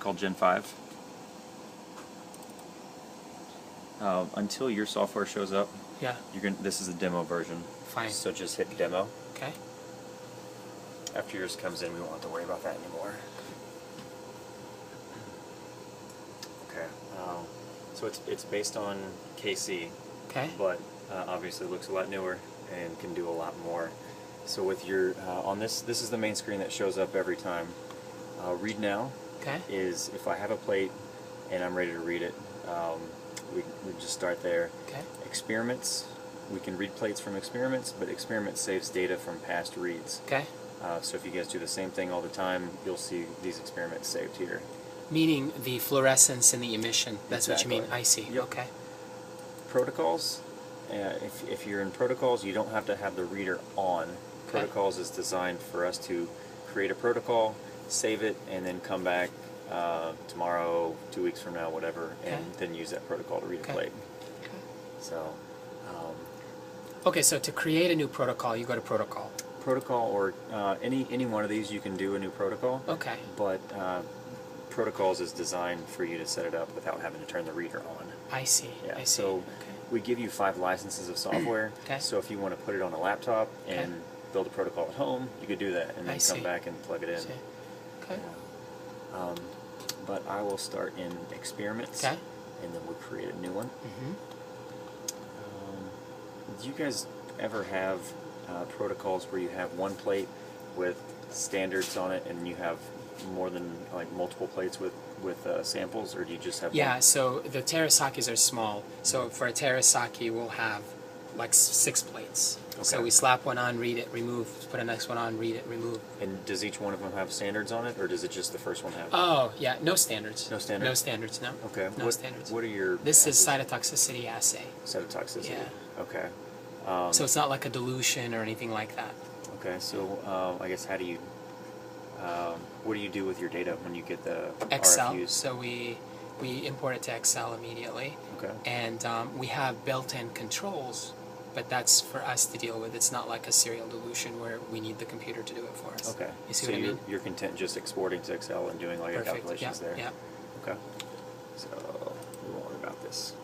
called Gen 5. Until your software shows up, yeah. This is a demo version. Fine. So just hit demo. Okay. After yours comes in, we won't have to worry about that anymore. Okay. So it's based on KC. Okay. But obviously looks a lot newer and can do a lot more. So with your on this is the main screen that shows up every time. Read now is if I have a plate and I'm ready to read it. We just start there. Okay. Experiments, we can read plates from experiments, but experiments saves data from past reads. Okay. So if you guys do the same thing all the time, you'll see these experiments saved here. Meaning the fluorescence and the emission. That's Exactly. what you mean. I see. Yep. Okay. Protocols, if you're in protocols, you don't have to have the reader on. Okay. Protocols is designed for us to create a protocol, save it, and then come back tomorrow, 2 weeks from now, whatever, and then use that protocol to read a plate. Okay. So, okay, so to create a new protocol, you go to protocol. Protocol or any one of these, you can do a new protocol. Okay. But protocols is designed for you to set it up without having to turn the reader on. I see. Yeah. I see. So okay. we give you 5 licenses of software. Okay. So if you want to put it on a laptop and build a protocol at home, you could do that and then come back and plug it in. Okay. Yeah. But I will start in experiments, and then we'll create a new one. Mm-hmm. Do you guys ever have protocols where you have one plate with standards on it, and you have more than multiple plates with samples, or do you just have one? So the terasakis are small. So for a terasaki, we'll have like 6 plates. Okay. So we slap one on, read it, remove, put a next one on, read it, remove. And does each one of them have standards on it, or does it just the first one have? Oh, yeah, no standards. No standards? No standards, no. Okay. No standards. What are your... This is cytotoxicity assay. Cytotoxicity? Yeah. Okay. So it's not like a dilution or anything like that. Okay, so I guess how do you... what do you do with your data when you get the Excel. RFUs? So we import it to Excel immediately. Okay. And we have built-in controls, but that's for us to deal with. It's not like a serial dilution where we need the computer to do it for us. Okay. You see so what I mean? you're content just exporting to Excel and doing all your calculations there? Yeah. Okay. So we won't worry about this.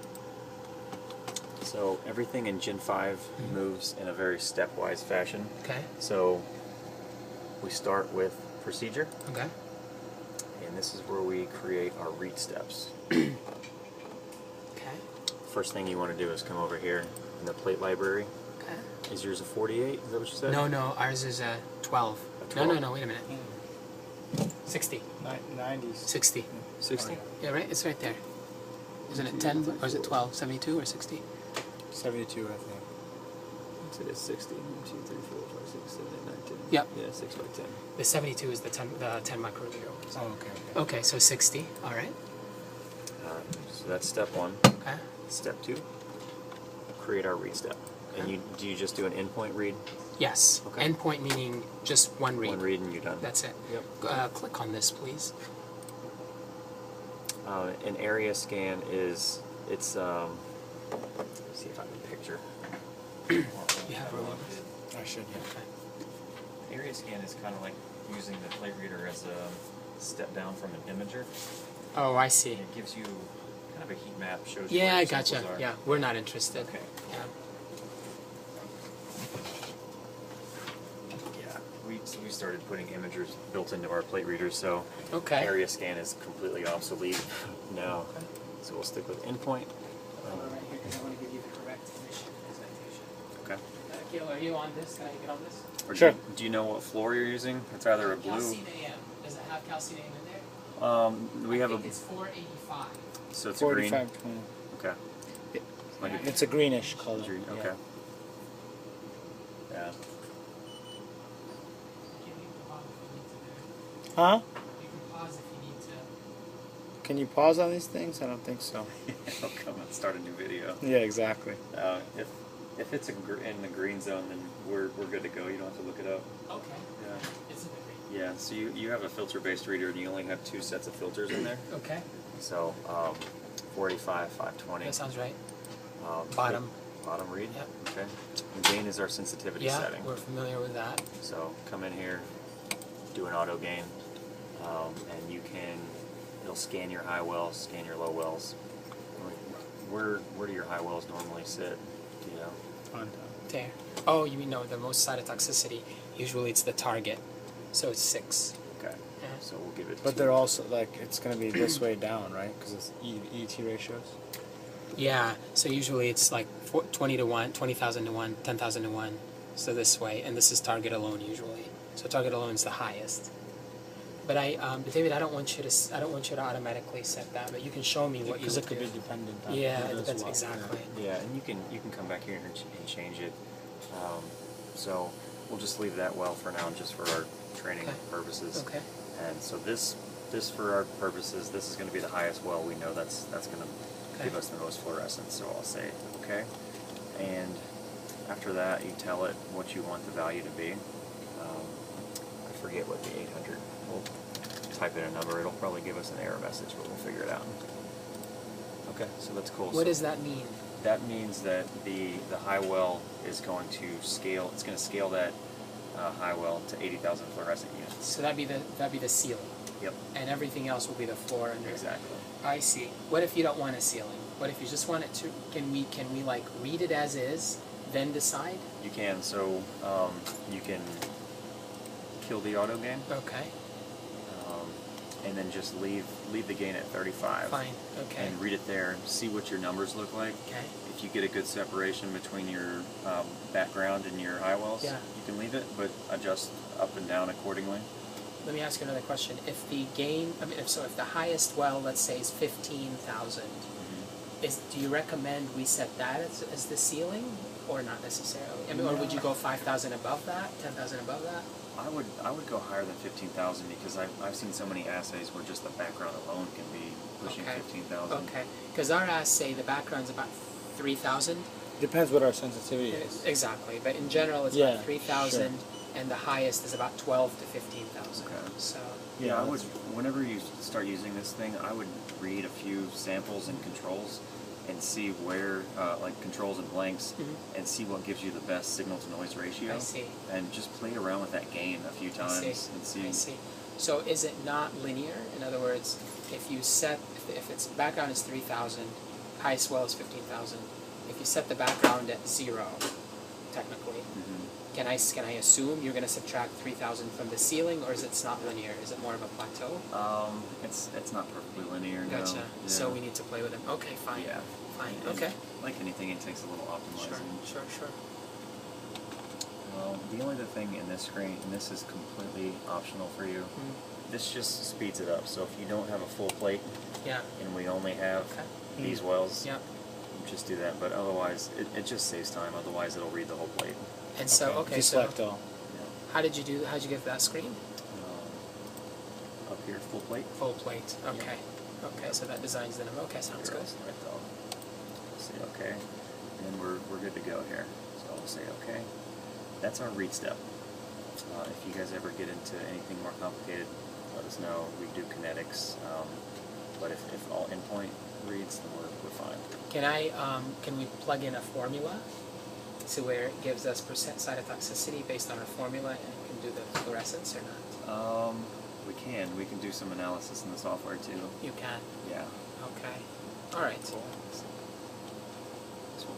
So everything in Gen 5 moves in a very stepwise fashion. Okay. So we start with procedure. Okay. And this is where we create our read steps. Okay. First thing you want to do is come over here in the plate library. Okay. Is yours a 48? Is that what you said? No, ours is a 12. A 12? No, wait a minute. 60. 90s. 60. 60? Yeah, right? It's right there. Isn't it 10 or is it 12? 72 or 60? 72, I think. It is 60. 1, 2, 3, 4, 5, 6, 7, 8, 9, 10. Yep. Yeah, 6 by 10. The 72 is the 10 microliter. Oh, okay. Okay, so 60. All right. So that's step 1. Okay. Step 2, create our read step. And do you just do an endpoint read? Yes. Okay. Endpoint meaning just one read. One read and you're done. That's it. Yep. Click on this, please. An area scan is, it's, let's see if I can picture. You have room. I should, yeah. Okay. Area scan is kind of like using the plate reader as a step down from an imager. Oh, I see. It gives you kind of a heat map, shows you Yeah, where I your gotcha. samples are. Yeah, we're not interested. Okay. Yeah. Yeah, we started putting imagers built into our plate readers, so Okay. area scan is completely obsolete now. Okay. So we'll stick with endpoint. Right here, because I want to give you the correct emission citation. Okay. Kayla, are you on this? Can I get on this? Or Sure. Do you know what floor you're using? It's either a blue. Calcine AM. Does it have calcine AM in there? We have I think it's 485. so it's a green. 4520. Okay. Like a It's a greenish color. green. yeah. Okay. Yeah. Huh? You can pause if you need to. Can you pause on these things? I don't think so. I'll come and start a new video. Yeah, exactly. If it's in the green zone, then we're good to go. You don't have to look it up. Okay. Yeah. It's a bit green. Yeah. So you have a filter-based reader, and you only have 2 sets of filters in there. Okay. So 485, 520. That sounds right. Bottom read. Yep. Okay. And gain is our sensitivity Yeah, setting. we're familiar with that. So come in here, do an auto gain, and it'll it'll scan your high wells, scan your low wells. Where do your high wells normally sit? Do you know? On top. There. Oh, you mean no? The most cytotoxicity. Usually it's the target, so it's 6. Okay. So we'll give it. But 2. they're also like it's gonna be this way down, right? Because it's ET ratios. Yeah. So usually it's like 20 to 1, 20,000 to 1, 10,000 to 1. So this way, and this is target alone usually. So target alone is the highest. But David, I don't want you to automatically set that. But you can show me what you Because would it could do. be dependent on Yeah, who it does depends what. exactly. Yeah, and you can come back here and change it. So we'll just leave that well for now, just for our training purposes. Okay. And so this for our purposes, this is going to be the highest well. We know that's going to give us the most fluorescence. So I'll say okay. And after that, you tell it what you want the value to be. I forget what the 800. We'll type in a number. It'll probably give us an error message, but we'll figure it out. Okay, so that's cool. What does that mean? That means that the high well is going to scale. It's going to scale that high well to 80,000 fluorescent units. So that'd be the ceiling. Yep. And everything else will be the floor under. Exactly. I see. What if you don't want a ceiling? What if you just want it to? Can we like read it as is, then decide? You can. So you can kill the auto gain. Okay. And then just leave the gain at 35. Fine. Okay. And read it there. See what your numbers look like. Okay. If you get a good separation between your background and your high wells, Yeah. you can leave it, but adjust up and down accordingly. Let me ask you another question. If the gain, if the highest well, let's say, is 15,000, do you recommend we set that as the ceiling, or not necessarily? Or would you go 5,000 above that, 10,000 above that? I would go higher than 15,000 because I've seen so many assays where just the background alone can be pushing 15,000. Okay, because our assay, the background's about 3,000. Depends what our sensitivity is. Exactly, but in general it's about 3,000, and the highest is about 12 to 15,000. Okay. So Yeah, I would. Whenever you start using this thing, I would read a few samples and controls, and see where, like controls and blanks, and see what gives you the best signal to noise ratio. I see. And just play around with that gain a few times and see. I see. So is it not linear? In other words, if you set, if its background is 3,000, highest well is 15,000. If you set the background at 0, technically, can I assume you're going to subtract 3,000 from the ceiling, or is it not linear? Is it more of a plateau? It's not perfectly linear. Gotcha. No. So we need to play with them. Okay, fine. Yeah. Fine. And Okay. like anything, it takes a little optimizing. Sure. Well, the only other thing in this screen, and this is completely optional for you, this just speeds it up. So if you don't have a full plate, and we only have these wells, just do that. But otherwise, it just saves time. Otherwise, it'll read the whole plate. And so, Select all. How'd you get that screen? Up here, full plate. Full plate. Okay. Okay, so that designs the number. Okay, sounds good. Right, though. Say okay, and then we're good to go here. So I'll say okay. That's our read step. If you guys ever get into anything more complicated, let us know. We do kinetics, but if all endpoint reads, then we're fine. Can we plug in a formula to where it gives us percent cytotoxicity based on our formula, and can do the fluorescence or not? We can do some analysis in the software too. You can. Yeah. Okay. All right. Cool. This will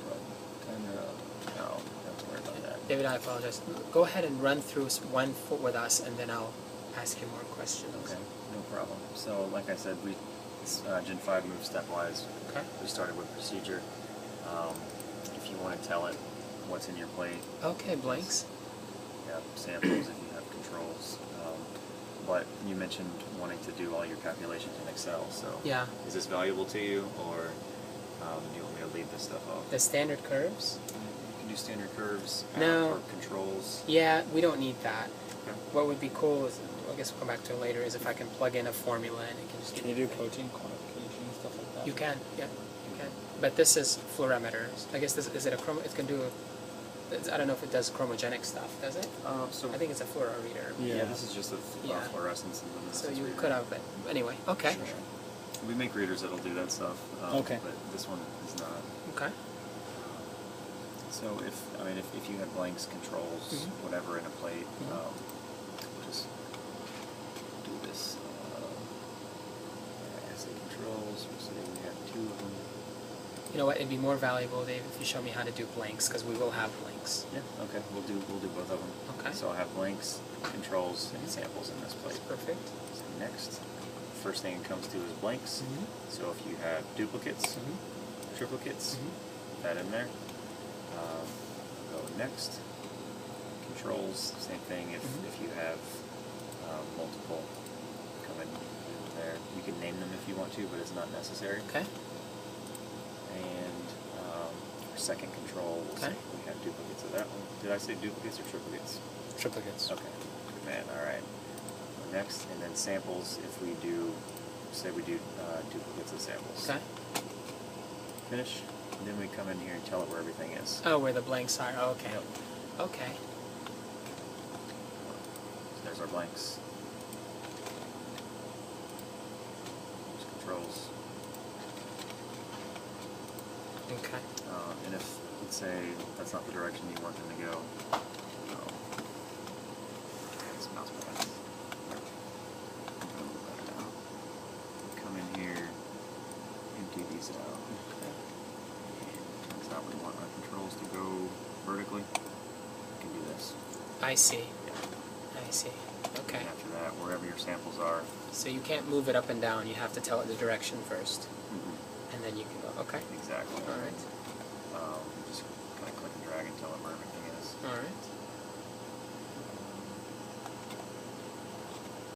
kind of no, don't have to worry about that. David, I apologize. Go ahead and run through one foot with us, and then I'll ask you more questions. Okay, no problem. So, like I said, Gen 5 moves stepwise. Okay. We started with procedure. If you want to tell it what's in your plate. Okay, blanks. Yeah, samples if you have controls. But you mentioned wanting to do all your calculations in Excel. So, is this valuable to you, or do you want me to leave this stuff off? The standard curves? You can do standard curves No. for controls. Yeah, we don't need that. Okay. What would be cool is, I guess we'll come back to it later, is if I can plug in a formula and it can just Can you do protein quantification and stuff like that? You can, yeah, you can. But this is fluorimeter. I guess this is it a chromo? It can do. I don't know if it does chromogenic stuff. Does it? So I think it's a fluoro reader. yeah, this is just a fluorescence. And then this So is you reader. could have, but anyway, okay. Sure. We make readers that'll do that stuff. Okay. But this one is not. Okay. So if you have blanks, controls, whatever in a plate, just do this. controls. So we have 2 of them. You know what? It'd be more valuable, Dave, if you show me how to do blanks, because we will have blanks. Yeah. Okay. We'll do both of them. Okay. So I have blanks, controls, and samples in this plate. That's perfect. So next, first thing it comes to is blanks. So if you have duplicates, triplicates, that in there. Go next. Controls, same thing. If you have multiple come in there, you can name them if you want to, but it's not necessary. Okay. And our second control, we'll say we have duplicates of that one. Did I say duplicates or triplicates? Triplicates. Okay. Good man. All right. Next, and then samples. If we do, say we do duplicates of samples. Okay. Finish. And then we come in here and tell it where everything is. Oh, where the blanks are. Oh, okay. Yep. Okay. So there's our blanks. There's controls. Okay. And if, let's say, that's not the direction you want them to go, this mouse pad. Move that out. Come in here, empty these out. And turns out we want our controls to go vertically. We can do this. I see. Yeah. I see. Okay. And after that, wherever your samples are. So you can't move it up and down. You have to tell it the direction first. And then you can go, okay. Exactly. All right. Just kind of click and drag and tell it where everything is. All right.